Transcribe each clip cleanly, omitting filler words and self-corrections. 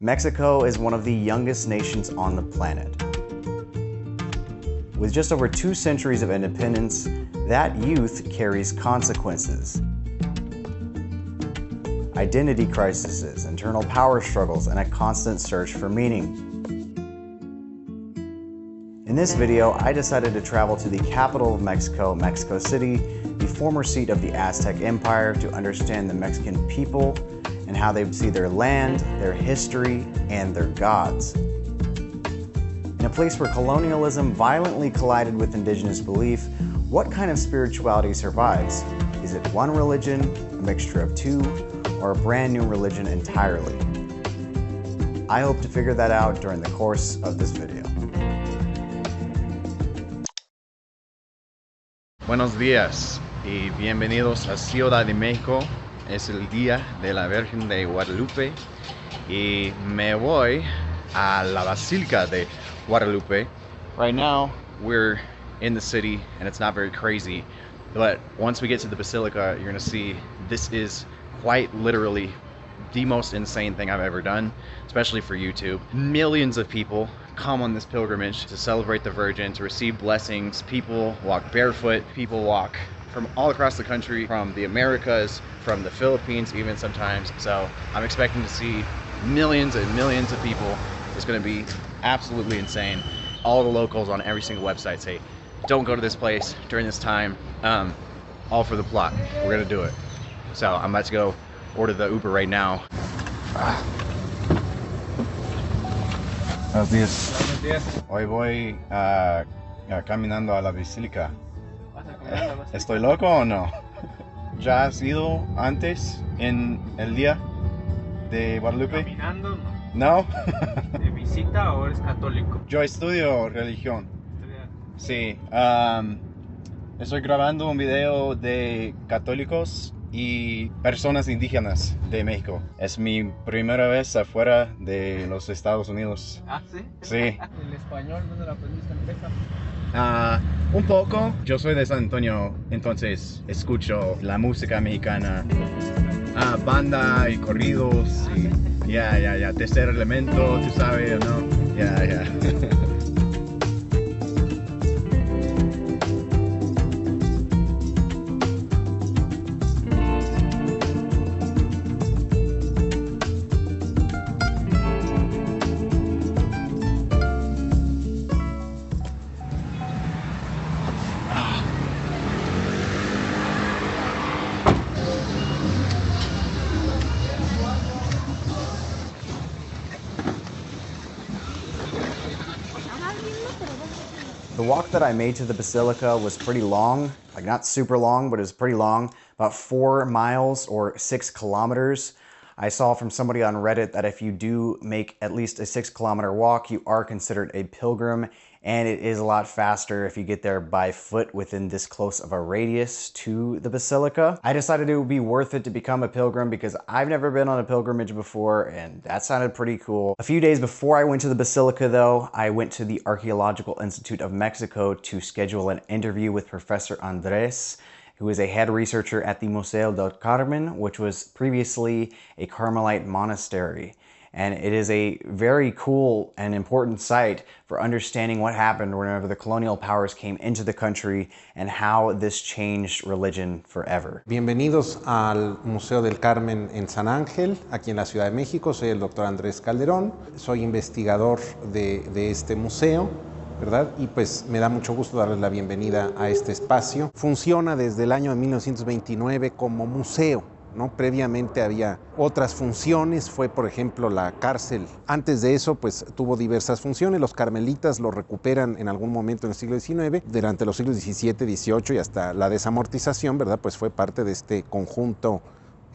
Mexico is one of the youngest nations on the planet. With just over 2 centuries of independence, that youth carries consequences. Identity crises, internal power struggles, and a constant search for meaning. In this video, I decided to travel to the capital of Mexico, Mexico City, the former seat of the Aztec Empire, to understand the Mexican people and how they see their land, their history, and their gods. In a place where colonialism violently collided with indigenous belief, what kind of spirituality survives? Is it one religion, a mixture of two, or a brand new religion entirely? I hope to figure that out during the course of this video. Buenos días y bienvenidos a Ciudad de México. Es el día de la Virgen de Guadalupe y me voy a la Basílica de Guadalupe. Right now we're in the city and it's not very crazy, but once we get to the Basilica, you're gonna see this is quite literally the most insane thing I've ever done, especially for YouTube. Millions of people come on this pilgrimage to celebrate the Virgin, to receive blessings. People walk barefoot, people walk from all across the country, from the Americas, from the Philippines even sometimes. So I'm expecting to see millions and millions of people. It's gonna be absolutely insane. All the locals on every single website say, don't go to this place during this time, all for the plot. We're gonna do it. So I'm about to go order the Uber right now. Buenos días. Buenos días. Hoy voy caminando a la Basílica. ¿Estoy loco o no? ¿Ya has ido antes en el día de Guadalupe? Caminando, ¿No? ¿De visita o eres católico? Yo estudio religión. Sí. Estoy grabando un video de católicos y personas indígenas de México. Es mi primera vez afuera de los Estados Unidos. ¿Ah, sí? Sí. ¿El español dónde lo aprendiste en Texas? Un poco. Yo soy de San Antonio, entonces escucho la música mexicana, banda y corridos y ya, tercer elemento, tú sabes, ¿no? Ya. The walk that I made to the Basilica was pretty long, like not super long, but it was pretty long, about 4 miles or 6 kilometers. I saw from somebody on Reddit that if you do make at least a 6-kilometer walk, you are considered a pilgrim, and it is a lot faster if you get there by foot within this close of a radius to the Basilica. I decided it would be worth it to become a pilgrim because I've never been on a pilgrimage before, and that sounded pretty cool. A few days before I went to the Basilica though, I went to the Archaeological Institute of Mexico to schedule an interview with Professor Andres, who is a head researcher at the Museo del Carmen, which was previously a Carmelite monastery. And it is a very cool and important site for understanding what happened whenever the colonial powers came into the country and how this changed religion forever. Bienvenidos al Museo del Carmen en San Ángel, aquí en la Ciudad de México. Soy el doctor Andrés Calderón, soy investigador de este museo, ¿verdad? Y pues me da mucho gusto darles la bienvenida a este espacio. Funciona desde el año de 1929 como museo, ¿no? Previamente había otras funciones, fue por ejemplo la cárcel. Antes de eso pues tuvo diversas funciones. Los carmelitas lo recuperan en algún momento en el siglo XIX. Durante los siglos XVII, XVIII y hasta la desamortización, ¿verdad? Pues fue parte de este conjunto,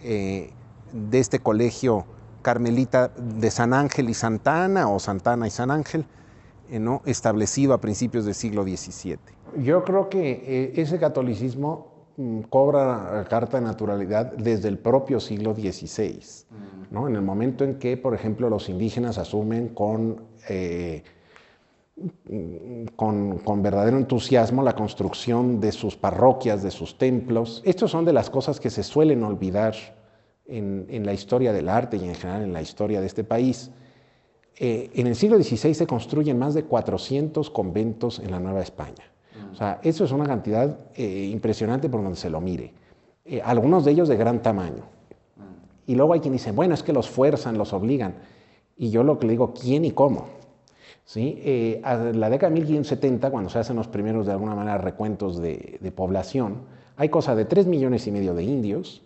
de este colegio carmelita de San Ángel y Santa Ana, o Santa Ana y San Ángel, ¿no? Establecido a principios del siglo XVII. Yo creo que ese catolicismo cobra carta de naturalidad desde el propio siglo XVI, ¿no? En el momento en que, por ejemplo, los indígenas asumen con verdadero entusiasmo la construcción de sus parroquias, de sus templos. Estas son de las cosas que se suelen olvidar en la historia del arte y en general en la historia de este país. En el siglo XVI se construyen más de 400 conventos en la Nueva España. O sea, eso es una cantidad impresionante por donde se lo mire. Algunos de ellos de gran tamaño. Y luego hay quien dice, bueno, es que los fuerzan, los obligan. Y yo lo que le digo, ¿quién y cómo? ¿Sí? A la década de 1570, cuando se hacen los primeros, de alguna manera, recuentos de población, hay cosa de 3,5 millones de indios,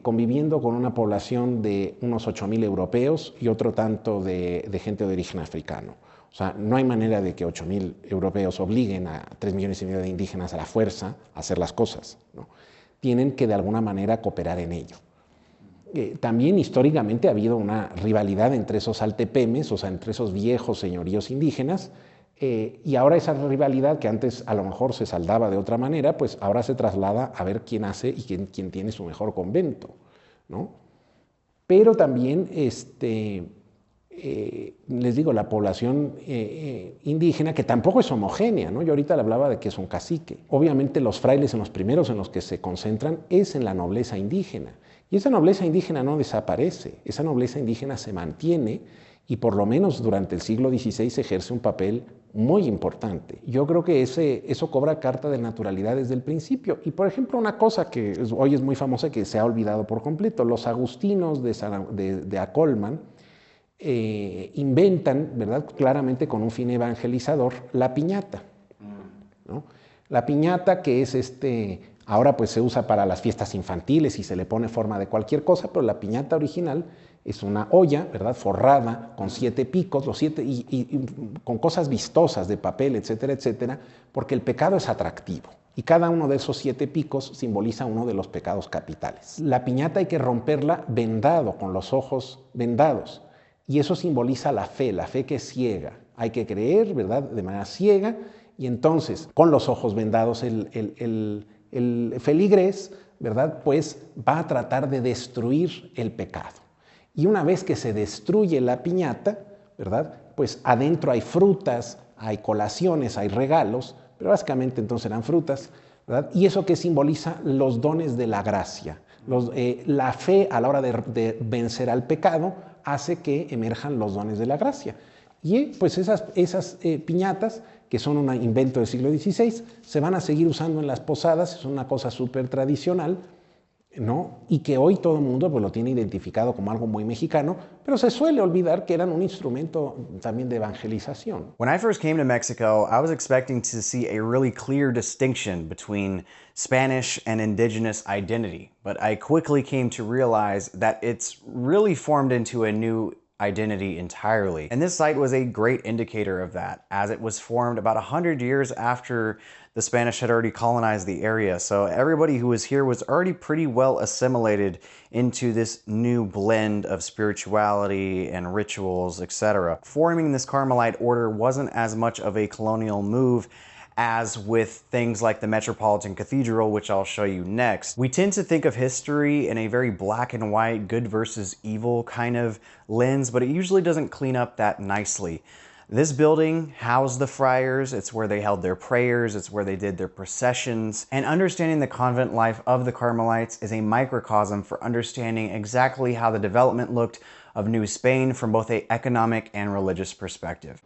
conviviendo con una población de unos 8,000 europeos y otro tanto de gente de origen africano. O sea, no hay manera de que 8,000 europeos obliguen a 3,5 millones de indígenas a la fuerza a hacer las cosas, ¿no? Tienen que de alguna manera cooperar en ello. También históricamente ha habido una rivalidad entre esos altepemes, o sea, entre esos viejos señoríos indígenas, y ahora esa rivalidad que antes a lo mejor se saldaba de otra manera, pues ahora se traslada a ver quién hace y quién tiene su mejor convento, ¿no? Pero también, les digo, la población indígena, que tampoco es homogénea, ¿no? Yo ahorita le hablaba de que es un cacique. Obviamente los frailes en los primeros en los que se concentran es en la nobleza indígena. Y esa nobleza indígena no desaparece, esa nobleza indígena se mantiene y por lo menos durante el siglo XVI ejerce un papel muy importante. Yo creo que eso cobra carta de naturalidad desde el principio. Y por ejemplo, una cosa que hoy es muy famosa que se ha olvidado por completo, los agustinos de Acolman inventan, ¿verdad?, claramente con un fin evangelizador, la piñata, ¿no? La piñata, que es ahora pues se usa para las fiestas infantiles y se le pone forma de cualquier cosa, pero la piñata original es una olla, ¿verdad?, forrada con 7 picos, los 7 y con cosas vistosas de papel, etcétera, etcétera, porque el pecado es atractivo y cada uno de esos 7 picos simboliza uno de los pecados capitales. La piñata hay que romperla vendado, con los ojos vendados, y eso simboliza la fe que es ciega. Hay que creer, ¿verdad?, de manera ciega, y entonces con los ojos vendados el feligrés, ¿verdad?, pues va a tratar de destruir el pecado. Y una vez que se destruye la piñata, ¿verdad?, pues adentro hay frutas, hay colaciones, hay regalos, pero básicamente entonces eran frutas, ¿verdad? Y eso que simboliza los dones de la gracia. La fe a la hora de vencer al pecado hace que emerjan los dones de la gracia. Y pues esas piñatas, que son un invento del siglo XVI, se van a seguir usando en las posadas, es una cosa súper tradicional, ¿no? Y que hoy todo el mundo pues lo tiene identificado como algo muy mexicano, pero se suele olvidar que eran un instrumento también de evangelización. When I first came to Mexico, I was expecting to see a really clear distinction between Spanish and indigenous identity, but I quickly came to realize that it's really formed into a new identity entirely. And this site was a great indicator of that, as it was formed about 100 years after the Spanish had already colonized the area. So everybody who was here was already pretty well assimilated into this new blend of spirituality and rituals, etc. Forming this Carmelite order wasn't as much of a colonial move as with things like the Metropolitan Cathedral, which I'll show you next. We tend to think of history in a very black and white, good versus evil kind of lens, but it usually doesn't clean up that nicely. This building housed the friars, it's where they held their prayers, it's where they did their processions, and understanding the convent life of the Carmelites is a microcosm for understanding exactly how the development looked of New Spain from both an economic and religious perspective.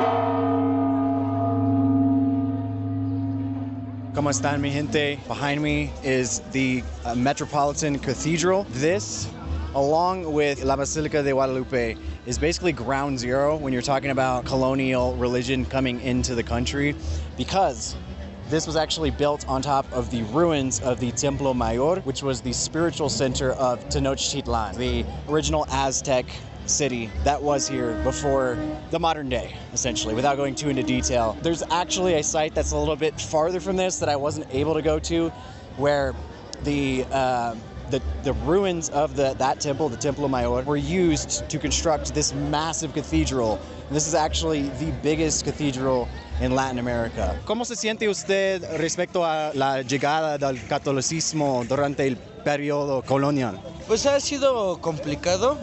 ¿Cómo están, mi gente? Behind me is the Metropolitan Cathedral. This, along with La Basilica de Guadalupe, is basically ground zero when you're talking about colonial religion coming into the country, because this was actually built on top of the ruins of the Templo Mayor, which was the spiritual center of Tenochtitlan, the original Aztec city that was here before the modern day, essentially, without going too into detail. There's actually a site that's a little bit farther from this that I wasn't able to go to, where the ruins of that temple, the Templo Mayor, were used to construct this massive cathedral. And this is actually the biggest cathedral in Latin America. ¿Cómo se siente usted respecto a la llegada del catolicismo durante el periodo colonial? Pues ha sido complicado,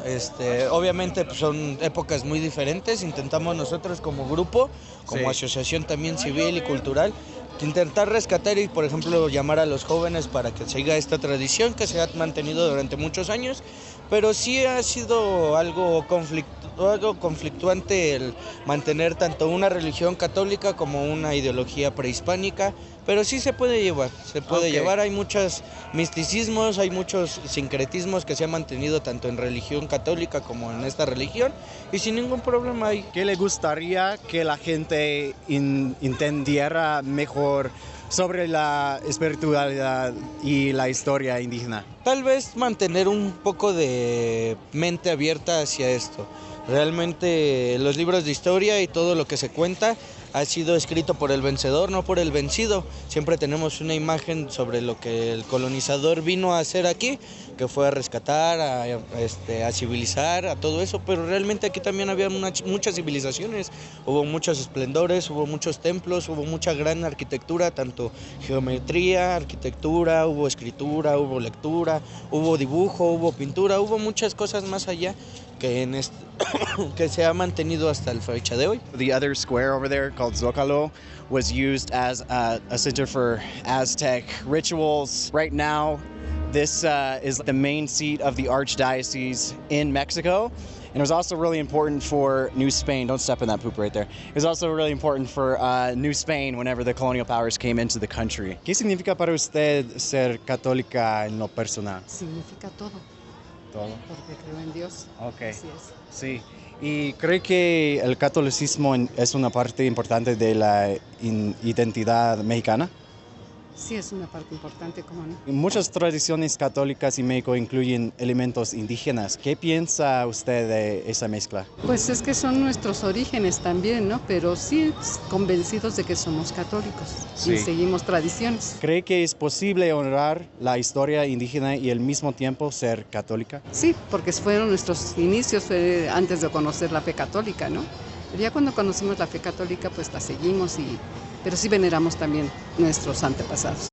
obviamente pues son épocas muy diferentes. Intentamos nosotros como grupo, como asociación también civil y cultural, intentar rescatar y, por ejemplo, llamar a los jóvenes para que siga esta tradición que se ha mantenido durante muchos años, pero sí ha sido algo algo conflictuante el mantener tanto una religión católica como una ideología prehispánica, pero sí se puede llevar, hay muchos misticismos, hay muchos sincretismos que se han mantenido tanto en religión católica como en esta religión y sin ningún problema hay. ¿Qué le gustaría que la gente entendiera mejor sobre la espiritualidad y la historia indígena? Tal vez mantener un poco de mente abierta hacia esto. Realmente los libros de historia y todo lo que se cuenta ha sido escrito por el vencedor, no por el vencido. Siempre tenemos una imagen sobre lo que el colonizador vino a hacer aquí, que fue a rescatar, a civilizar, a todo eso, pero realmente aquí también había muchas civilizaciones, hubo muchos esplendores, hubo muchos templos, hubo mucha gran arquitectura, tanto geometría, arquitectura, hubo escritura, hubo lectura, hubo dibujo, hubo pintura, hubo muchas cosas más allá que que se ha mantenido hasta la fecha de hoy. The other square over there called Zócalo was used as a center for Aztec rituals. Right now, this is the main seat of the Archdiocese in Mexico. And it was also really important for New Spain. Don't step in that poop right there. It was also really important for New Spain whenever the colonial powers came into the country. ¿Qué significa para usted ser católica en lo personal? Significa todo, Todo. porque creo en Dios. Ok. Así es. Sí. ¿Y cree que el catolicismo es una parte importante de la identidad mexicana? Sí, es una parte importante, ¿cómo no? Muchas tradiciones católicas en México incluyen elementos indígenas. ¿Qué piensa usted de esa mezcla? Pues es que son nuestros orígenes también, ¿no? Pero sí convencidos de que somos católicos Sí. y seguimos tradiciones. ¿Cree que es posible honrar la historia indígena y al mismo tiempo ser católica? Sí, porque fueron nuestros inicios antes de conocer la fe católica, ¿no? Pero ya cuando conocimos la fe católica, pues la seguimos, pero sí veneramos también nuestros antepasados.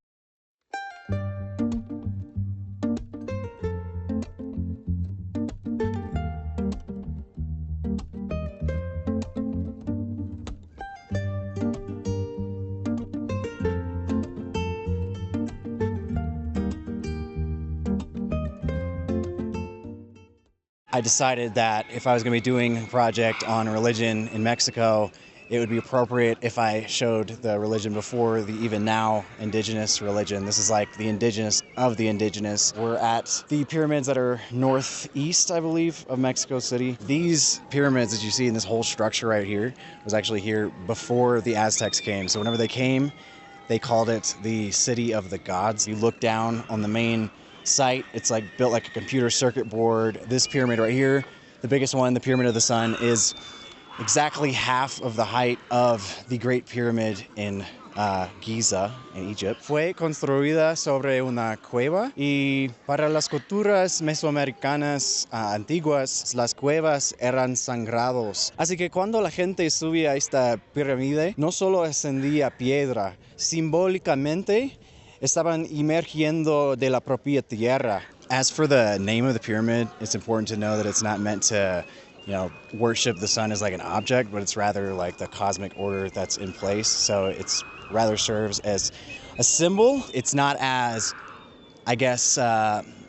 I decided that if I was going to be doing a project on religion in Mexico, it would be appropriate if I showed the religion before the even now indigenous religion. This is like the indigenous of the indigenous. We're at the pyramids that are northeast, I believe, of Mexico City. These pyramids that you see in this whole structure right here was actually here before the Aztecs came. So whenever they came, they called it the City of the Gods. You look down on the main site, it's like built like a computer circuit board. This pyramid right here, the biggest one, the Pyramid of the Sun, is exactly half of the height of the Great Pyramid in Giza, in Egypt. Fue construida sobre una cueva y para las culturas mesoamericanas antiguas, las cuevas eran sagrados. Así que cuando la gente subía a esta pirámide, no solo ascendía piedra, simbólicamente estaban emergiendo de la propia tierra. As for the name of the pyramid, it's important to know that it's not meant to, worship the sun as like an object, but it's rather like the cosmic order that's in place. So it's rather serves as a symbol. It's not as, I guess,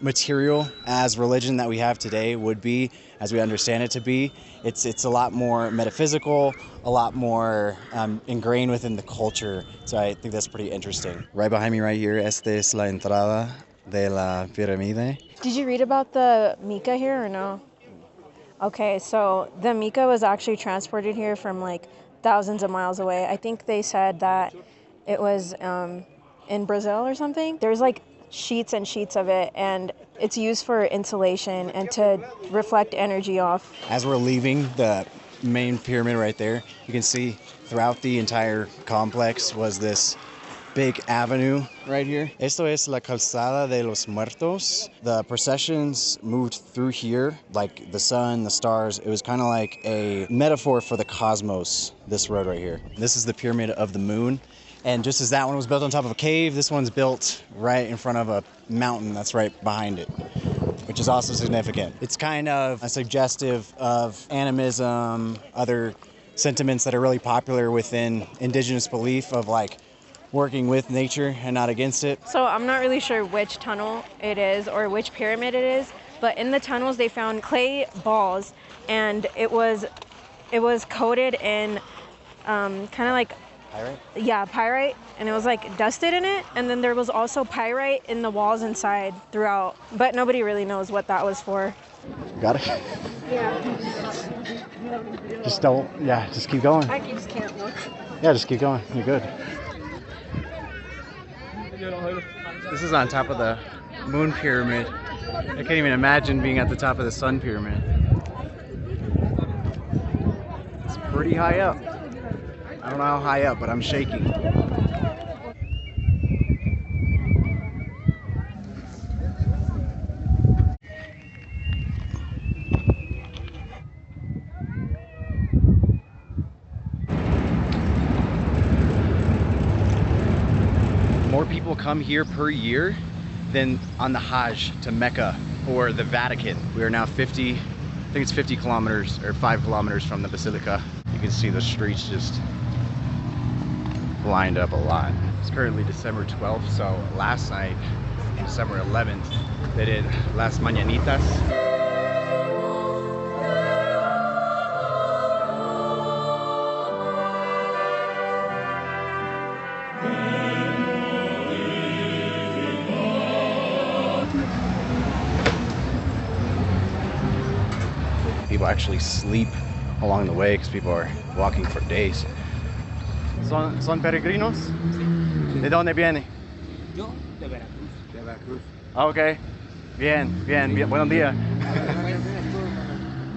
material as religion that we have today would be, as we understand it to be. It's a lot more metaphysical, a lot more ingrained within the culture. So I think that's pretty interesting. Right behind me right here, esta es la entrada de la pirámide. Did you read about the mica here or no? Okay, so the mica was actually transported here from like thousands of miles away. I think they said that it was in Brazil or something. There's like sheets and sheets of it, and it's used for insulation and to reflect energy off. As we're leaving the main pyramid right there, you can see throughout the entire complex was this big avenue right here. Esto es la Calzada de los Muertos. The processions moved through here, like the sun, the stars. It was kind of like a metaphor for the cosmos, this road right here. This is the Pyramid of the Moon. And just as that one was built on top of a cave, this one's built right in front of a mountain that's right behind it, which is also significant. It's kind of a suggestive of animism, other sentiments that are really popular within indigenous belief of like working with nature and not against it. So I'm not really sure which tunnel it is or which pyramid it is, but in the tunnels they found clay balls, and it was coated in kind of like Pyrite? Yeah, pyrite, and it was like dusted in it, and then there was also pyrite in the walls inside throughout, but nobody really knows what that was for. Got it? Yeah. Just don't, yeah, just keep going. I just can't look. Yeah, just keep going. You're good. This is on top of the moon pyramid. I can't even imagine being at the top of the sun pyramid. It's pretty high up. I don't know how high up, but I'm shaking. More people come here per year than on the Hajj to Mecca or the Vatican. We are now 50, I think it's 50 kilometers or 5 kilometers from the Basilica. You can see the streets just lined up a lot. It's currently December 12th, so last night, December 11th, they did Las Mañanitas. People actually sleep along the way because people are walking for days. ¿Son peregrinos? ¿De dónde viene? Yo, de Veracruz. De Veracruz. Ah, ok. Bien, bien, bien. Buenos días.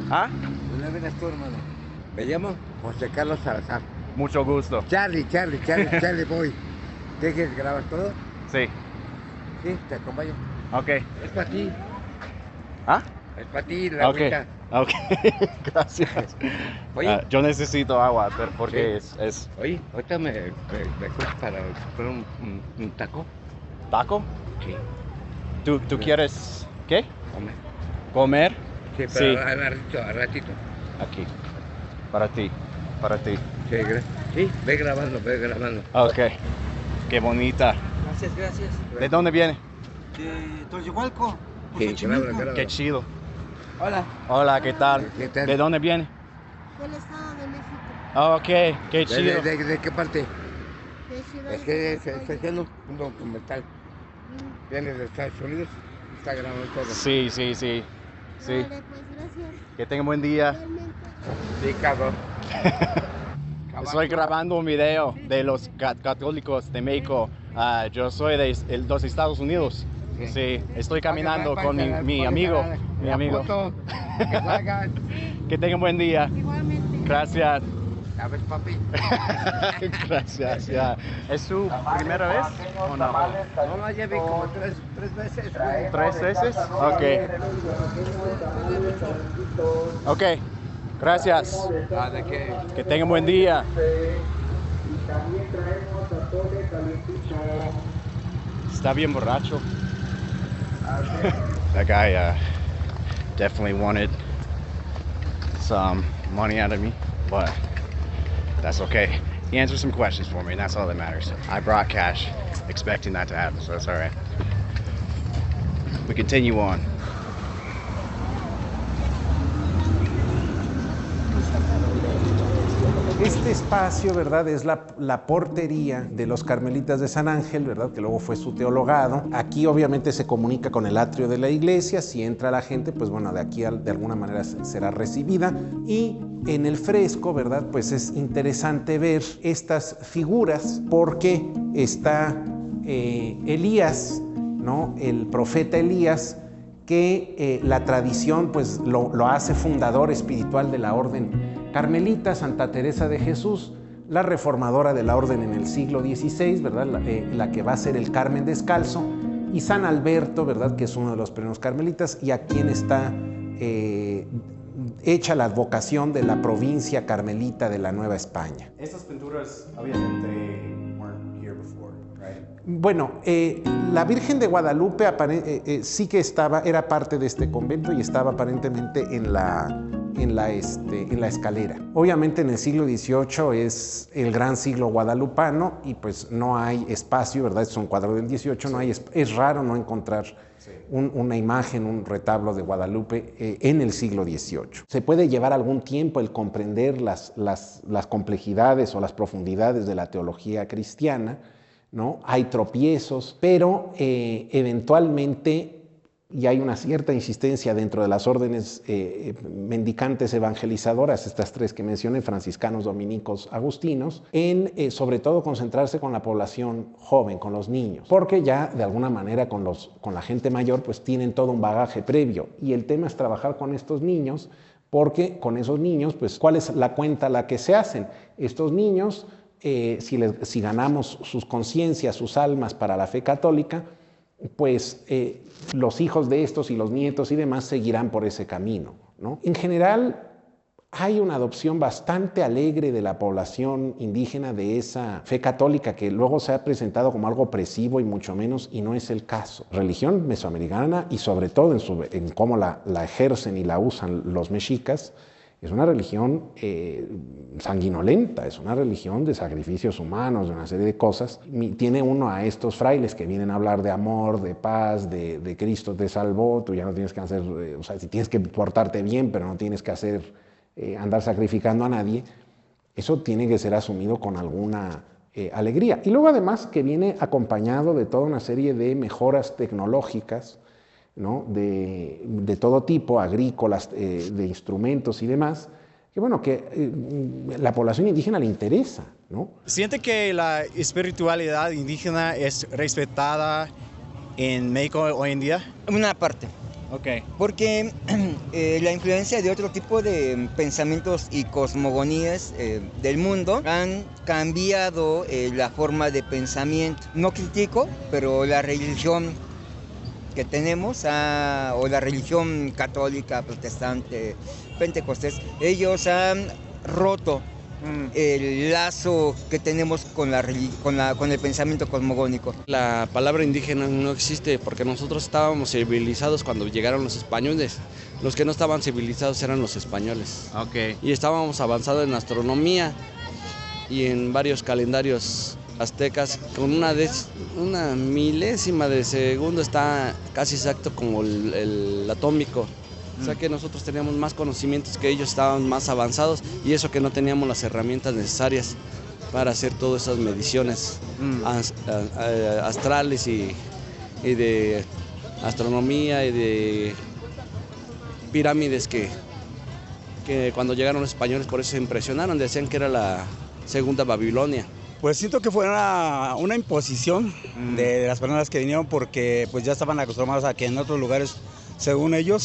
¿Ah? ¿Dónde vienes tú, hermano? Me llamo José Carlos Salazar. Mucho gusto. Charlie, voy. ¿Qué quieres? ¿Grabas todo? Sí. Sí, te acompaño. Ok. Es para ti. ¿Ah? Es para ti, la agüita. Ok, gracias. Oye. Yo necesito agua porque es... Oye, ahorita me cuesta para comprar un taco. ¿Taco? Sí. ¿Tú quieres qué? Comer. ¿Comer? Sí, pero al ratito. Aquí. Para ti. Para ti. Sí, sí, ve grabando. Ok. Qué bonita. Gracias. ¿De dónde viene? De Toyohualco. Sí, graba. Qué chido. Hola. Hola, ¿qué tal? ¿Qué tal? ¿De dónde viene? Del Estado de México. Oh, ok, qué chido. ¿De qué parte? De Ciudad Es que de estoy México. haciendo un documental. Viene de Estados Unidos, está grabando todo. Sí. Vale, pues gracias. Que tenga buen día. Igualmente. Sí, cabrón. Estoy grabando un video de los católicos de México. Yo soy de los Estados Unidos. Sí, estoy caminando con mi amigo. Que tengan buen día. Igualmente. Gracias. ¿Sabes, papi? Gracias, ya. ¿Es su primera vez o no? No, ya vi como tres veces. ¿3 veces? Ok. Ok, gracias. ¿De qué? Que tengan buen día. Está bien borracho. That guy definitely wanted some money out of me, but that's okay. He answered some questions for me, and that's all that matters. I brought cash, expecting that to happen, so that's all right. We continue on. Este espacio, ¿verdad?, es la portería de los Carmelitas de San Ángel, ¿verdad?, que luego fue su teologado. Aquí obviamente se comunica con el atrio de la iglesia. Si entra la gente, pues bueno, de aquí de alguna manera será recibida. Y en el fresco, ¿verdad?, pues es interesante ver estas figuras porque está Elías, ¿no?, el profeta Elías, que la tradición pues lo hace fundador espiritual de la orden carmelita. Santa Teresa de Jesús, la reformadora de la orden en el siglo XVI, ¿verdad?, la que va a ser el Carmen descalzo, y San Alberto, ¿verdad?, que es uno de los primeros carmelitas y a quien está hecha la advocación de la provincia carmelita de la Nueva España. Estas pinturas obviamente weren't here before, right? Bueno, la Virgen de Guadalupe sí que era parte de este convento y estaba aparentemente en la escalera. Obviamente en el siglo XVIII es el gran siglo guadalupano y pues no hay espacio, ¿verdad? Es un cuadro del XVIII, es raro no encontrar una imagen, un retablo de Guadalupe en el siglo XVIII. Se puede llevar algún tiempo el comprender las complejidades o las profundidades de la teología cristiana, ¿no? Hay tropiezos, pero eventualmente, y hay una cierta insistencia dentro de las órdenes mendicantes evangelizadoras, estas tres que mencioné, franciscanos, dominicos, agustinos, en sobre todo concentrarse con la población joven, con los niños, porque ya de alguna manera con la gente mayor pues tienen todo un bagaje previo, y el tema es trabajar con estos niños, porque con esos niños pues ¿cuál es la cuenta a la que se hacen? Estos niños, si ganamos sus conciencias, sus almas para la fe católica, pues los hijos de estos y los nietos y demás seguirán por ese camino, ¿no? En general, hay una adopción bastante alegre de la población indígena de esa fe católica que luego se ha presentado como algo opresivo y mucho menos, y no es el caso. Religión mesoamericana, y sobre todo en cómo la ejercen y la usan los mexicas, es una religión sanguinolenta, es una religión de sacrificios humanos, de una serie de cosas. Tiene uno a estos frailes que vienen a hablar de amor, de paz, de Cristo te salvó, tú ya no tienes que hacer, o sea, si tienes que portarte bien, pero no tienes que andar sacrificando a nadie. Eso tiene que ser asumido con alguna alegría. Y luego además que viene acompañado de toda una serie de mejoras tecnológicas, ¿no? de todo tipo, agrícolas, de instrumentos y demás, que bueno, que la población indígena le interesa, ¿no? ¿Siente que la espiritualidad indígena es respetada en México hoy en día? Una parte. Okay. Porque la influencia de otro tipo de pensamientos y cosmogonías del mundo han cambiado la forma de pensamiento. No critico, pero la religión que tenemos, o la religión católica, protestante, pentecostés, ellos han roto el lazo que tenemos con el pensamiento cosmogónico. La palabra indígena no existe porque nosotros estábamos civilizados cuando llegaron los españoles. Los que no estaban civilizados eran los españoles. Okay. Y estábamos avanzados en astronomía y en varios calendarios aztecas, con una milésima de segundo está casi exacto como el atómico. O sea que nosotros teníamos más conocimientos que ellos, estaban más avanzados, y eso que no teníamos las herramientas necesarias para hacer todas esas mediciones astrales y de astronomía y de pirámides que cuando llegaron los españoles por eso se impresionaron, decían que era la segunda Babilonia. Pues siento que fue una imposición de las personas que vinieron, porque pues ya estaban acostumbrados a que en otros lugares, según ellos,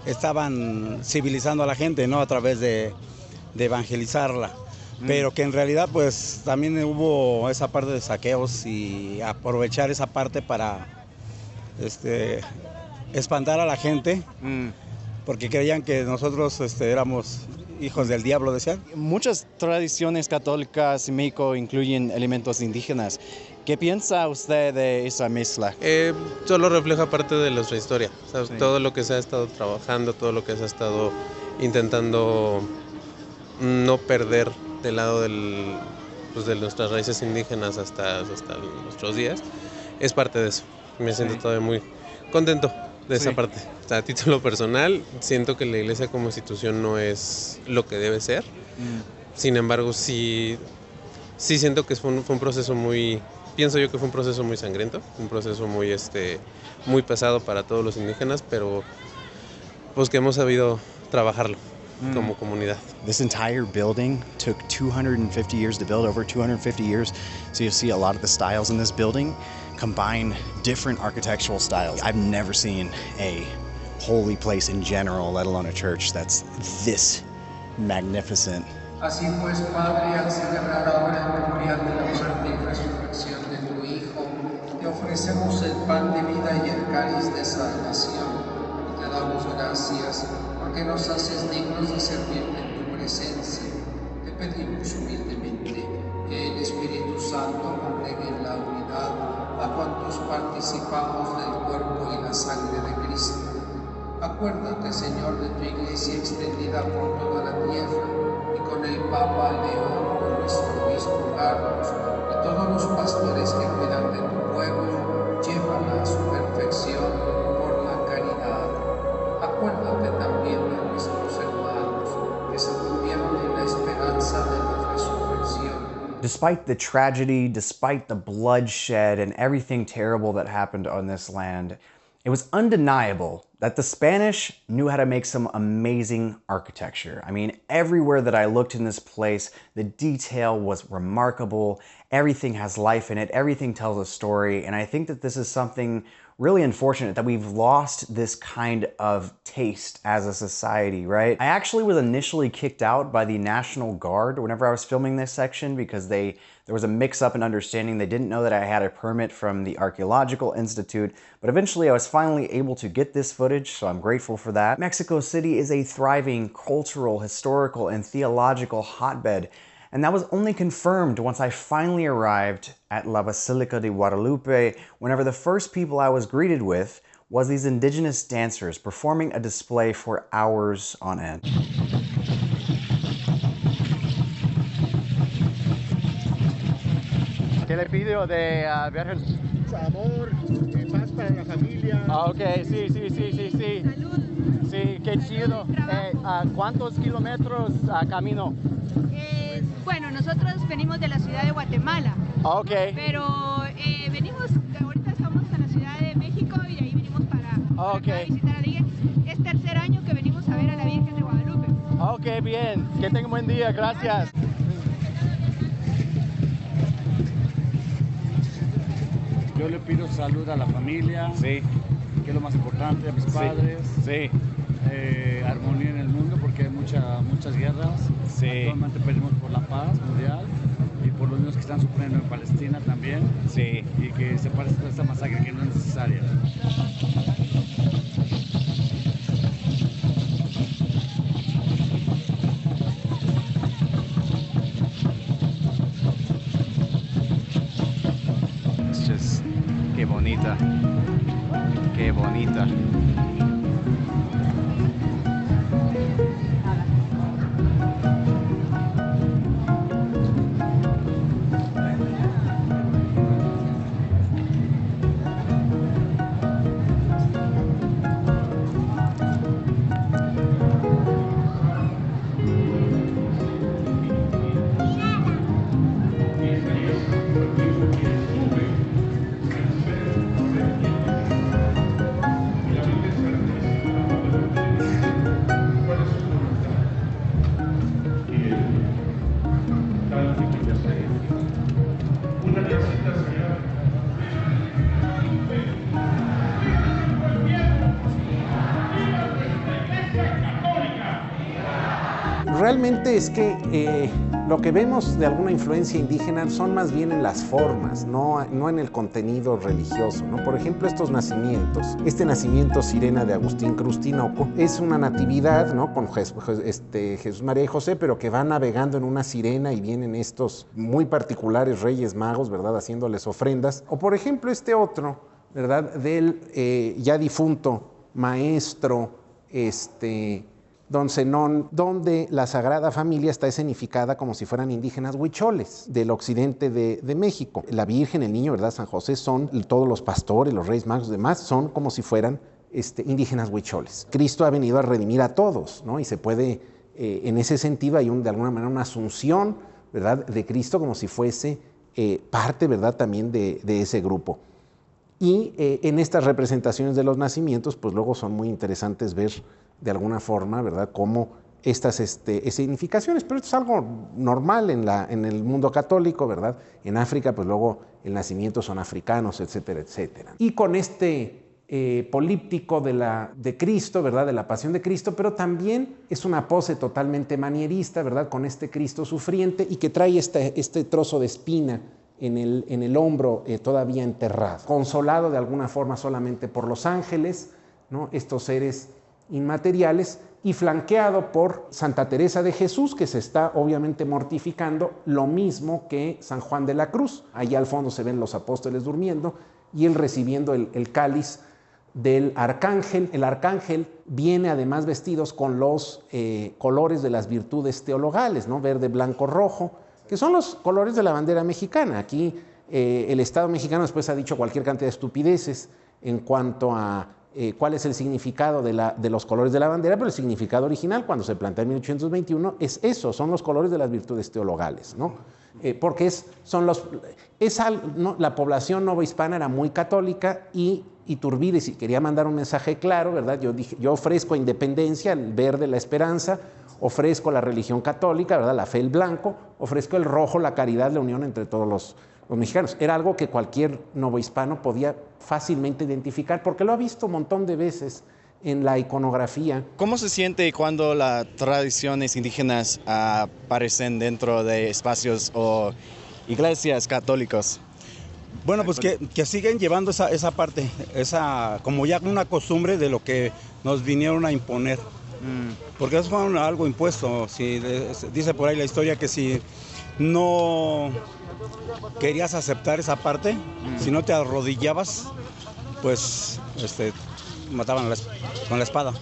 estaban civilizando a la gente, ¿no? A través de evangelizarla. Pero que en realidad pues también hubo esa parte de saqueos y aprovechar esa parte para espantar a la gente, porque creían que nosotros éramos hijos del diablo, decían. Muchas tradiciones católicas en México incluyen elementos indígenas. ¿Qué piensa usted de esa mezcla? Solo refleja parte de nuestra historia. O sea, sí. Todo lo que se ha estado trabajando, todo lo que se ha estado intentando no perder del lado de nuestras raíces indígenas hasta nuestros días, es parte de eso. Me siento todavía muy contento de esa parte. O sea, a título personal, siento que la iglesia como institución no es lo que debe ser. Sin embargo, sí siento que fue un proceso pienso yo que fue un proceso muy sangriento, un proceso muy pesado para todos los indígenas, pero pues que hemos sabido trabajarlo como comunidad. This entire building took 250 years to build, over 250 years. So you'll see a lot of the styles in this building combine different architectural styles. I've never seen a holy place in general, let alone a church, that's this magnificent. Así pues, Padre, al celebrar ahora el memorial de la muerte y resurrección de tu Hijo, te ofrecemos el pan de vida y el cáliz de salvación, y te damos gracias porque nos haces dignos de servirte en tu presencia. Te pedimos humildemente que el Espíritu Santo congregue en la unidad a cuantos participamos del cuerpo y la sangre de Cristo. Acuérdate, Señor, de tu Iglesia extendida por toda la tierra, y con el Papa León, con nuestro obispo Carlos, y todos los pastores que cuidan de tu pueblo, llévala a su perfección Despite the tragedy, despite the bloodshed and everything terrible that happened on this land, it was undeniable that the Spanish knew how to make some amazing architecture. I mean, everywhere that I looked in this place, the detail was remarkable. Everything has life in it. Everything tells a story. And I think that this is something really unfortunate, that we've lost this kind of taste as a society, right? I actually was initially kicked out by the National Guard whenever I was filming this section because there was a mix-up in understanding. They didn't know that I had a permit from the Archaeological Institute, but eventually I was finally able to get this footage, so I'm grateful for that. Mexico City is a thriving cultural, historical, and theological hotbed, and that was only confirmed once I finally arrived at La Basilica de Guadalupe, whenever the first people I was greeted with was these indigenous dancers performing a display for hours on end. ¿Qué le pidió de viaje? Amor, paz para la familia. Ok, sí. Sí, qué chido. ¿Cuántos kilómetros camino? Bueno, nosotros venimos de la ciudad de Guatemala. Ok. Pero venimos, ahorita estamos en la Ciudad de México y de ahí venimos para acá a visitar a la Virgen. Es tercer año que venimos a ver a la Virgen de Guadalupe. Ok, bien. Que tenga un buen día. Gracias. Yo le pido salud a la familia, que es lo más importante, a mis padres, armonía en el mundo porque hay muchas guerras, actualmente pedimos por la paz mundial y por los niños que están sufriendo en Palestina también, y que se pare toda esta masacre que no es necesaria. Qué bonita, qué bonita. Realmente es que lo que vemos de alguna influencia indígena son más bien en las formas, no en el contenido religioso, ¿no? Por ejemplo, estos nacimientos. Este nacimiento Sirena de Agustín Cruz Tinoco es una natividad, ¿no? Con Jesús, María y José, pero que va navegando en una sirena y vienen estos muy particulares reyes magos, ¿verdad? Haciéndoles ofrendas. O por ejemplo este otro, ¿verdad? Del ya difunto maestro, Don Zenón, donde la Sagrada Familia está escenificada como si fueran indígenas huicholes del occidente de México. La Virgen, el Niño, ¿verdad? San José son todos los pastores, los reyes magos y demás, son como si fueran indígenas huicholes. Cristo ha venido a redimir a todos, ¿no? Y se puede, en ese sentido, hay de alguna manera una asunción, ¿verdad? De Cristo como si fuese parte, ¿verdad? También de ese grupo. Y en estas representaciones de los nacimientos, pues luego son muy interesantes ver de alguna forma, ¿verdad?, cómo estas significaciones, pero esto es algo normal en el mundo católico, ¿verdad? En África, pues luego el nacimiento son africanos, etcétera, etcétera. Y con políptico de Cristo, ¿verdad?, de la pasión de Cristo, pero también es una pose totalmente manierista, ¿verdad?, con este Cristo sufriente y que trae este trozo de espina en el hombro todavía enterrado, consolado de alguna forma solamente por los ángeles, ¿no?, estos seres inmateriales, y flanqueado por Santa Teresa de Jesús, que se está obviamente mortificando, lo mismo que San Juan de la Cruz. Allá al fondo se ven los apóstoles durmiendo y él recibiendo el cáliz del arcángel. El arcángel viene además vestidos con los colores de las virtudes teologales, ¿no?, verde, blanco, rojo, que son los colores de la bandera mexicana. Aquí el Estado mexicano después ha dicho cualquier cantidad de estupideces en cuanto a cuál es el significado de los colores de la bandera, pero el significado original, cuando se plantea en 1821, es eso, son los colores de las virtudes teologales, ¿no? Porque la población novohispana era muy católica y Iturbide, si quería mandar un mensaje claro, ¿verdad? Yo ofrezco independencia, el verde, la esperanza, ofrezco la religión católica, ¿verdad? La fe, el blanco, ofrezco el rojo, la caridad, la unión entre todos los mexicanos. Era algo que cualquier novohispano podía fácilmente identificar, porque lo ha visto un montón de veces en la iconografía. ¿Cómo se siente cuando las tradiciones indígenas aparecen dentro de espacios o iglesias católicas? Bueno, pues que siguen llevando esa parte, como ya una costumbre de lo que nos vinieron a imponer. Porque eso fue algo impuesto. Dice por ahí la historia que si no querías aceptar esa parte, si no te arrodillabas, pues mataban con la espada.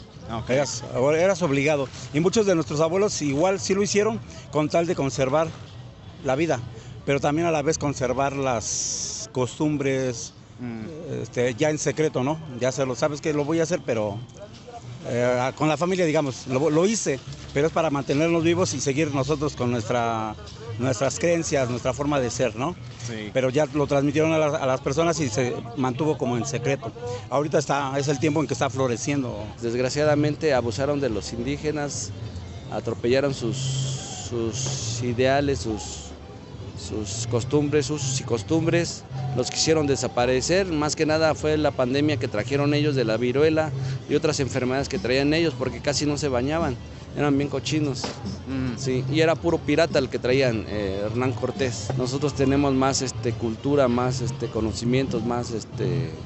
Okay. Eras obligado. Y muchos de nuestros abuelos igual sí lo hicieron con tal de conservar la vida, pero también a la vez conservar las costumbres ya en secreto, ¿no? Ya sabes que lo voy a hacer, pero con la familia, digamos, lo hice, pero es para mantenernos vivos y seguir nosotros con nuestras creencias, nuestra forma de ser, ¿no? Sí. Pero ya lo transmitieron a las personas y se mantuvo como en secreto. Ahorita es el tiempo en que está floreciendo. Desgraciadamente abusaron de los indígenas, atropellaron sus ideales, sus costumbres, usos y costumbres, los quisieron desaparecer. Más que nada fue la pandemia que trajeron ellos de la viruela y otras enfermedades que traían ellos, porque casi no se bañaban, eran bien cochinos. Sí, y era puro pirata el que traían Hernán Cortés. Nosotros tenemos más cultura, más conocimientos, más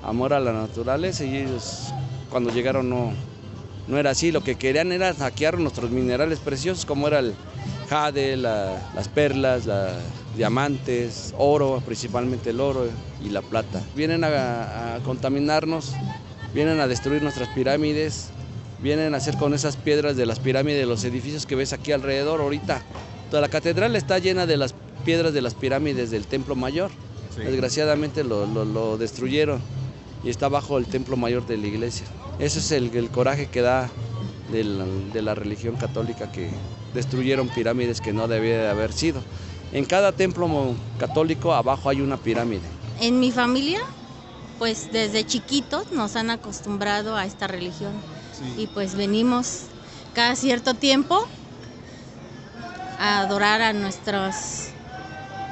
amor a la naturaleza, y ellos cuando llegaron no era así. Lo que querían era saquear nuestros minerales preciosos, como era el jade, las perlas, diamantes, oro, principalmente el oro y la plata. Vienen a contaminarnos, vienen a destruir nuestras pirámides, vienen a hacer con esas piedras de las pirámides los edificios que ves aquí alrededor ahorita. Toda la catedral está llena de las piedras de las pirámides del Templo Mayor. Sí. Desgraciadamente lo destruyeron y está bajo el Templo Mayor de la iglesia. Ese es el coraje que da de la religión católica, que destruyeron pirámides que no debía de haber sido. En cada templo católico abajo hay una pirámide. En mi familia, pues desde chiquitos nos han acostumbrado a esta religión. Sí. Y pues venimos cada cierto tiempo a adorar a nuestros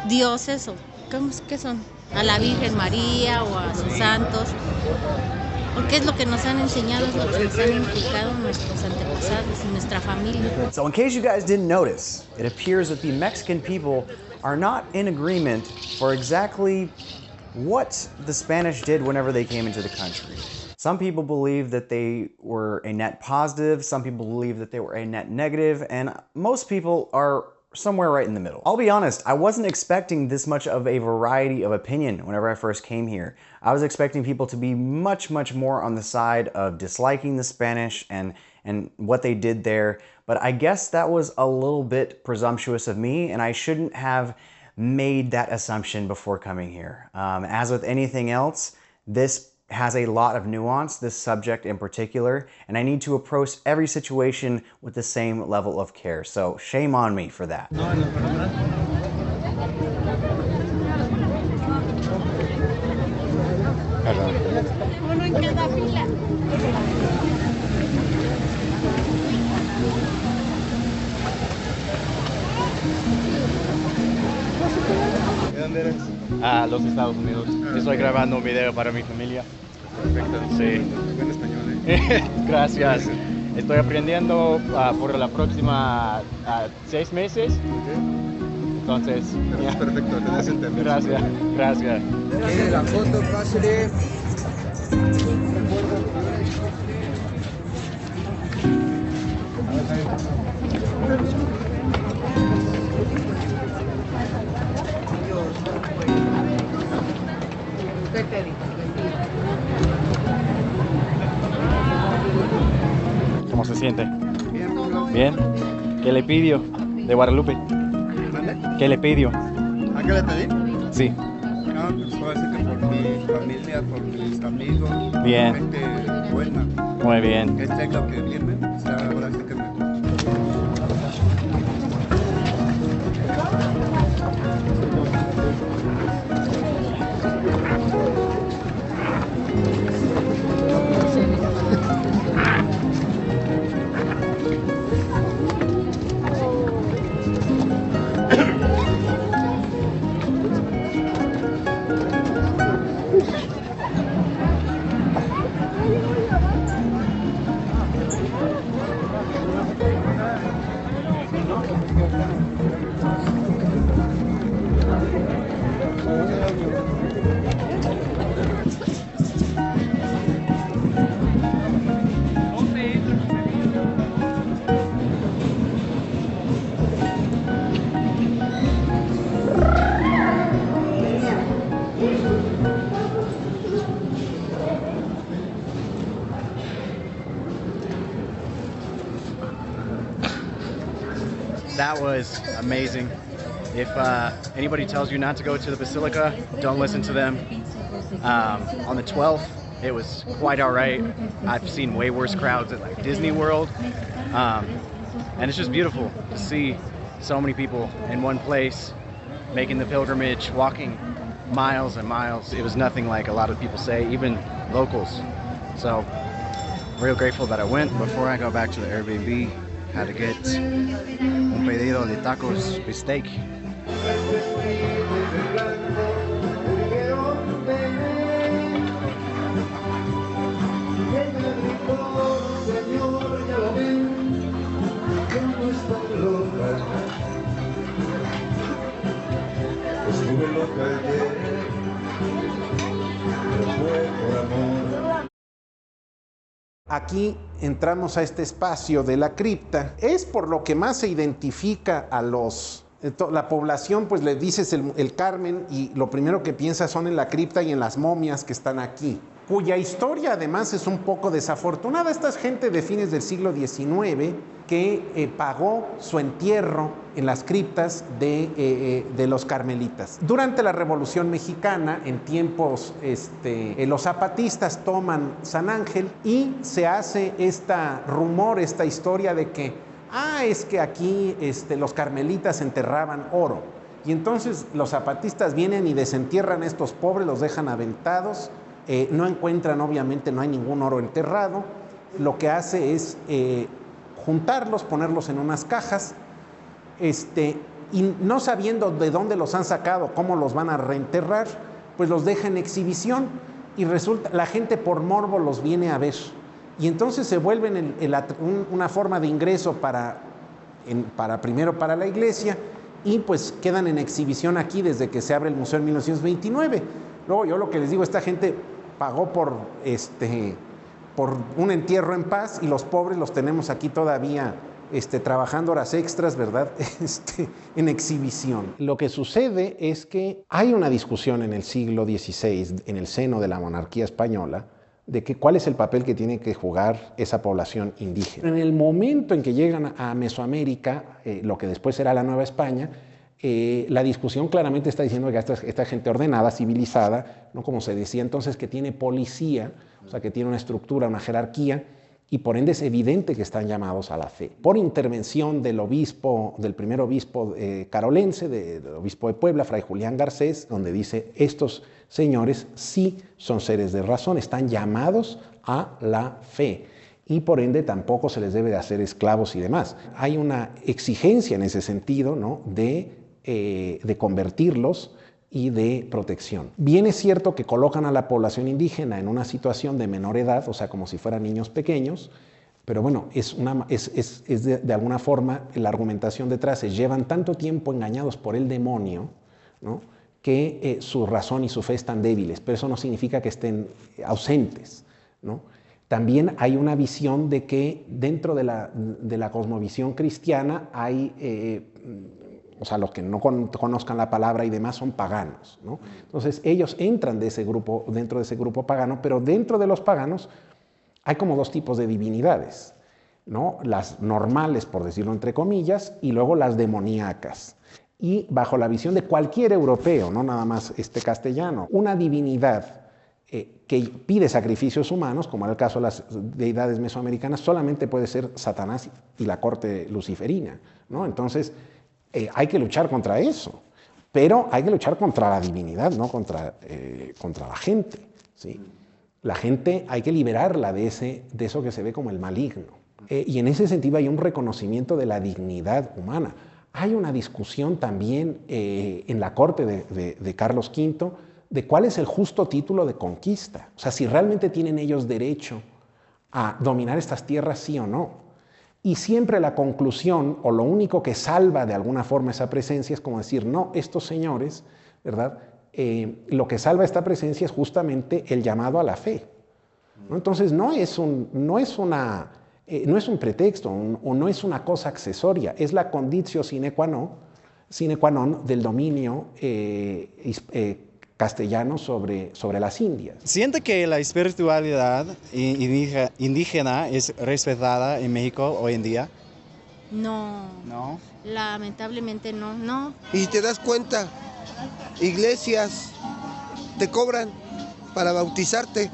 dioses, o ¿qué son? A la Virgen María o a sus santos. Porque es lo que nos han enseñado, es lo que nos han inculcado nuestros antepasados y nuestra familia. So in case you guys didn't notice, it appears that the Mexican people are not in agreement for exactly what the Spanish did whenever they came into the country. Some people believe that they were a net positive, some people believe that they were a net negative, and most people are somewhere right in the middle. I'll be honest, I wasn't expecting this much of a variety of opinion whenever I first came here. I was expecting people to be much more on the side of disliking the Spanish and what they did there, but I guess that was a little bit presumptuous of me, and I shouldn't have made that assumption before coming here. As with anything else, this has a lot of nuance, this subject in particular, and I need to approach every situation with the same level of care. So shame on me for that. Uno en cada fila. ¿De dónde eres? Los Estados Unidos. Estoy grabando un video para mi familia. Perfecto. Sí. Buen español, Gracias. Estoy aprendiendo por la próxima 6 meses. Entonces, perfecto, te das entender. Gracias. La foto, pásale. ¿Cómo se siente? Bien. ¿Qué le pidió de Guadalupe? ¿Mande? ¿Qué le pidió? ¿A qué le pedí? Sí. No, pues puedo decir que por mi familia, por mis amigos, Bien. gente buena. Muy bien. Que es lo que viene, o sea, ahora sí que me... That was amazing. If anybody tells you not to go to the Basilica, don't listen to them. On the 12th, it was quite all right. I've seen way worse crowds at like Disney World. And it's just beautiful to see so many people in one place, making the pilgrimage, walking miles and miles. It was nothing like a lot of people say, even locals. So, real grateful that I went. Before I go back to the Airbnb, had to get un pedido de tacos bistec. Aquí entramos a este espacio de la cripta. Es por lo que más se identifica a la población, pues le dices el Carmen y lo primero que piensas son en la cripta y en las momias que están aquí, cuya historia además es un poco desafortunada. Esta es gente de fines del siglo XIX que pagó su entierro en las criptas de los carmelitas. Durante la Revolución Mexicana, en tiempos, los zapatistas toman San Ángel y se hace esta historia de que, es que aquí los carmelitas enterraban oro. Y entonces los zapatistas vienen y desentierran a estos pobres, los dejan aventados, no encuentran, obviamente no hay ningún oro enterrado. Lo que hace es juntarlos, ponerlos en unas cajas, y no sabiendo de dónde los han sacado, cómo los van a reenterrar, pues los deja en exhibición y resulta, la gente por morbo los viene a ver. Y entonces se vuelven una forma de ingreso primero para la iglesia y pues quedan en exhibición aquí desde que se abre el museo en 1929. Luego yo lo que les digo, esta gente pagó por un entierro en paz y los pobres los tenemos aquí todavía trabajando horas extras, ¿verdad? En exhibición. Lo que sucede es que hay una discusión en el siglo XVI, en el seno de la monarquía española, de cuál es el papel que tiene que jugar esa población indígena. En el momento en que llegan a Mesoamérica, lo que después será la Nueva España, la discusión claramente está diciendo que esta gente ordenada, civilizada, no como se decía entonces, que tiene policía, o sea, que tiene una estructura, una jerarquía, y por ende es evidente que están llamados a la fe. Por intervención del primer obispo carolense, del obispo de Puebla, Fray Julián Garcés, donde dice, estos señores sí son seres de razón, están llamados a la fe. Y por ende tampoco se les debe de hacer esclavos y demás. Hay una exigencia en ese sentido, ¿no?, de convertirlos y de protección. Bien es cierto que colocan a la población indígena en una situación de menor edad, o sea, como si fueran niños pequeños, pero bueno, es de alguna forma la argumentación detrás es llevan tanto tiempo engañados por el demonio, ¿no?, que su razón y su fe están débiles, pero eso no significa que estén ausentes, ¿no? También hay una visión de que dentro de la cosmovisión cristiana hay o sea, los que no conozcan la palabra y demás son paganos, ¿no? Entonces ellos entran dentro de ese grupo pagano, pero dentro de los paganos hay como dos tipos de divinidades, ¿no? Las normales, por decirlo entre comillas, y luego las demoníacas. y bajo la visión de cualquier europeo, no nada más castellano, una divinidad que pide sacrificios humanos, como era el caso de las deidades mesoamericanas, solamente puede ser Satanás y la corte luciferina, ¿no? Entonces, hay que luchar contra eso, pero hay que luchar contra la divinidad, no contra la gente, ¿sí? La gente hay que liberarla de eso que se ve como el maligno. Y en ese sentido hay un reconocimiento de la dignidad humana. Hay una discusión también en la corte de Carlos V de cuál es el justo título de conquista. O sea, si realmente tienen ellos derecho a dominar estas tierras, sí o no. Y siempre la conclusión, o lo único que salva de alguna forma esa presencia, es como decir, no, estos señores, ¿verdad? Lo que salva esta presencia es justamente el llamado a la fe, ¿no? Entonces no es un pretexto o no es una cosa accesoria, es la conditio sine qua non del dominio castellano sobre las Indias. ¿Siente que la espiritualidad indígena es respetada en México hoy en día? No. ¿No? Lamentablemente no. Y te das cuenta, iglesias te cobran para bautizarte,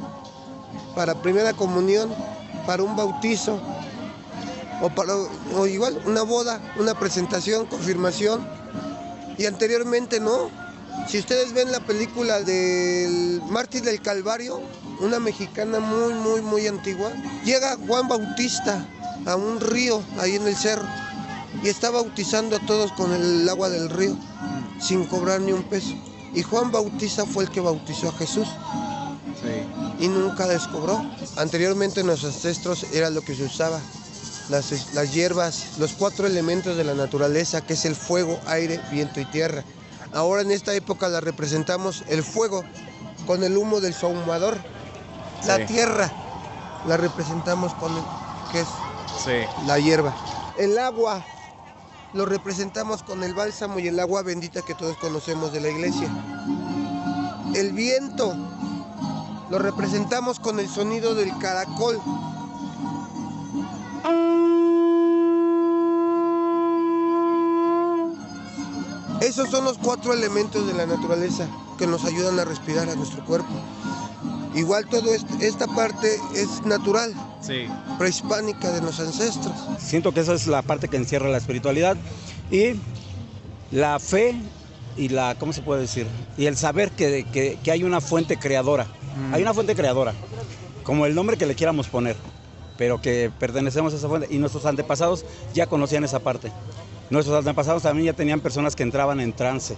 para primera comunión, para un bautizo, o igual una boda, una presentación, confirmación, y anteriormente no. Si ustedes ven la película del Mártir del Calvario, una mexicana muy antigua, llega Juan Bautista a un río ahí en el cerro y está bautizando a todos con el agua del río sin cobrar ni un peso. Y Juan Bautista fue el que bautizó a Jesús. Sí. Y nunca les cobró. Anteriormente nuestros ancestros era lo que se usaba, las hierbas, los 4 elementos de la naturaleza, que es el fuego, aire, viento y tierra. Ahora en esta época la representamos el fuego con el humo del sahumador. Sí. La tierra la representamos con que es la hierba. El agua lo representamos con el bálsamo y el agua bendita que todos conocemos de la iglesia. El viento lo representamos con el sonido del caracol. Esos son los 4 elementos de la naturaleza que nos ayudan a respirar a nuestro cuerpo. Igual toda esta parte es natural, prehispánica de los ancestros. Siento que esa es la parte que encierra la espiritualidad y la fe y ¿cómo se puede decir? Y el saber que hay una fuente creadora. Hay una fuente creadora, como el nombre que le quieramos poner, pero que pertenecemos a esa fuente y nuestros antepasados ya conocían esa parte. Nuestros antepasados también ya tenían personas que entraban en trance,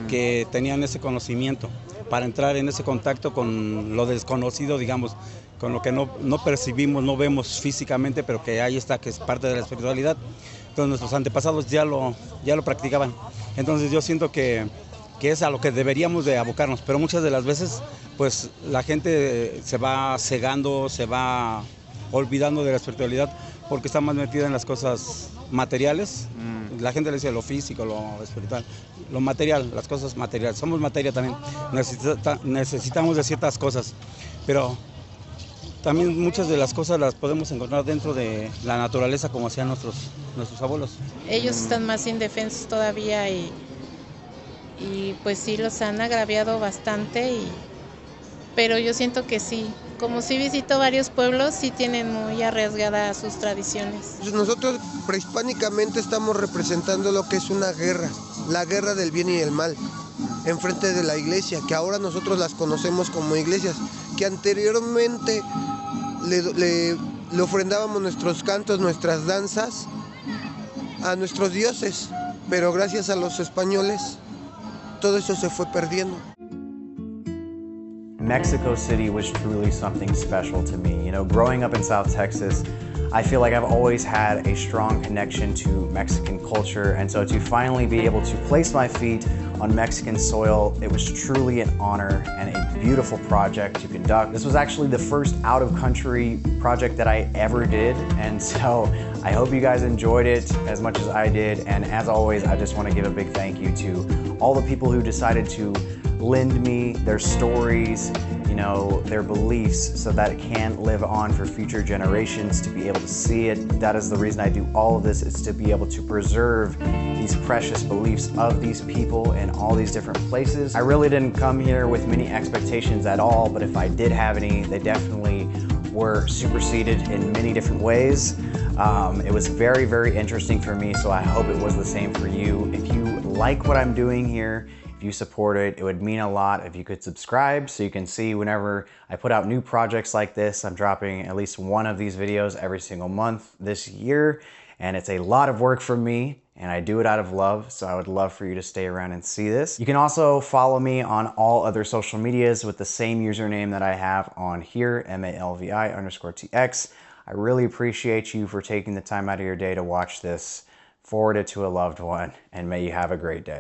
que tenían ese conocimiento para entrar en ese contacto con lo desconocido, digamos, con lo que no percibimos, no vemos físicamente, pero que ahí está, que es parte de la espiritualidad. Entonces nuestros antepasados ya lo practicaban. Entonces yo siento que es a lo que deberíamos de abocarnos, pero muchas de las veces pues la gente se va cegando, se va olvidando de la espiritualidad porque está más metida en las cosas materiales. La gente le dice lo físico, lo espiritual, lo material, las cosas materiales. Somos materia también, necesitamos de ciertas cosas, pero también muchas de las cosas las podemos encontrar dentro de la naturaleza como hacían nuestros abuelos. Ellos están más indefensos todavía y pues sí los han agraviado bastante, pero yo siento que sí, como sí visito varios pueblos, sí tienen muy arriesgadas sus tradiciones. Nosotros prehispánicamente estamos representando lo que es una guerra, la guerra del bien y el mal, enfrente de la iglesia, que ahora nosotros las conocemos como iglesias, que anteriormente le ofrendábamos nuestros cantos, nuestras danzas a nuestros dioses, pero gracias a los españoles todo eso se fue perdiendo. Mexico City was truly something special to me. You know, growing up in South Texas, I feel like I've always had a strong connection to Mexican culture, and so to finally be able to place my feet on Mexican soil, it was truly an honor and a beautiful project to conduct. This was actually the first out-of-country project that I ever did, and so I hope you guys enjoyed it as much as I did, and as always, I just want to give a big thank you to all the people who decided to lend me their stories, you know, their beliefs, so that it can live on for future generations to be able to see it. That is the reason I do all of this, is to be able to preserve these precious beliefs of these people in all these different places. I really didn't come here with many expectations at all, but if I did have any, they definitely were superseded in many different ways. It was very, very interesting for me, so I hope it was the same for you. If you like what I'm doing here, if you support it, it would mean a lot if you could subscribe so you can see whenever I put out new projects like this. I'm dropping at least one of these videos every single month this year, and it's a lot of work for me, and I do it out of love, so I would love for you to stay around and see this. You can also follow me on all other social medias with the same username that I have on here, MALVI_TX. I really appreciate you for taking the time out of your day to watch this. Forward it to a loved one, and may you have a great day.